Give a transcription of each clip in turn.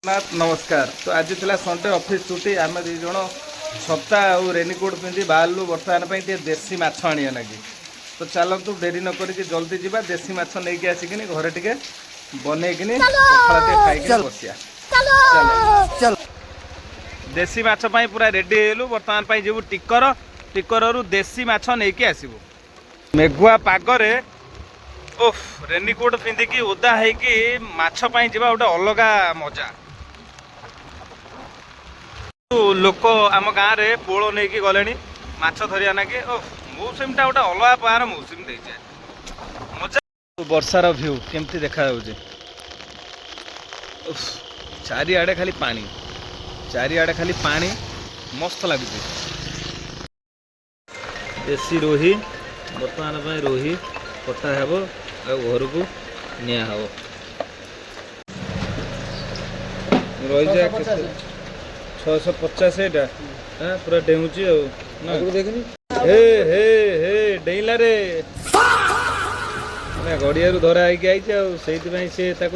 नमस्कार। तो आज थी संडे ऑफिस छुट्टी आम दी जन छता और रेनिकोट पिंधि बाहर बर्तमान देसी माछ आने लगी। तो चलतु डेरी नक जल्दी जावा देसी माछ नहीं आसिक घरे टे बनईकिन पखाला खाई बसिया। चलो देसी माछ पूरा रेडी हेलु बर्तमान जीवु टिकर टिकर देसी माछ नहीं आसबू मेघुआ पागरे ओफ रेनिकोट पिंधिकी ओदा होगी माछ जावा गोटे अलग मजा। लोक आम गाँव में पोल नहीं कि गले माछ धरिया ना कि मौसमटा गोटे अलग पार मौसम दे मजा। वर्षार भ्यू केमती देखा चारिआडे खाली पानी चारिआडे खाली पानी मस्त लगुच। देसी रोही बर्तमान रोही कटा हेब घर को निया हब रही जाए 650 यहाँ पूरा डेउची हे हे हे डेला रे गड़िया धरा है सी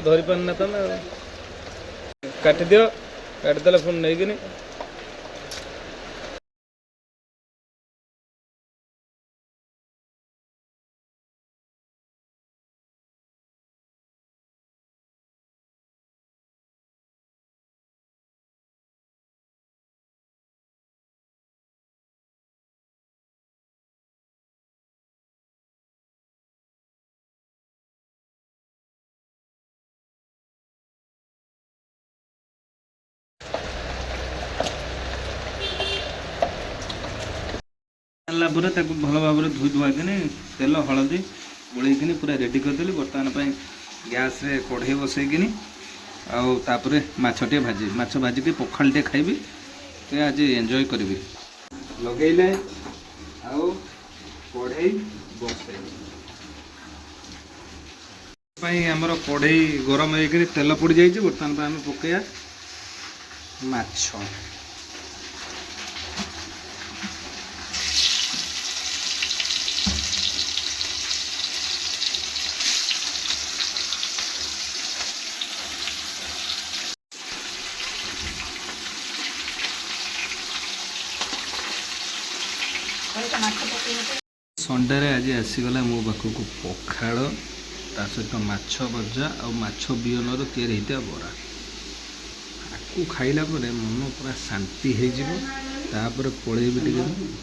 धरी पारना तुम काटिद काटिदेला फोन नहीं भल भाव धोई धुआक तेल हलदी गोलैकिन पूरा रेडी करदेली। बर्तमान गैस रे कढ़ई बसईकिन आउे माछटे भाजी माछ भाजिकी पखाल टे खाइबी तो आज एंजॉय करी लगेले आउ कढ़ई बसई आमर कढ़ई गरम होकर तेल पड़ जाइए। बर्तमान आम पकड़ा माछ संडे आज आसीगला मो पाखक पखाड़ ता सहित माछ भजा और माछ बिहन तैयारी होता बरा आपको खाइला मन पूरा शांति हो पलैबी टे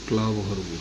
क्लब घर को।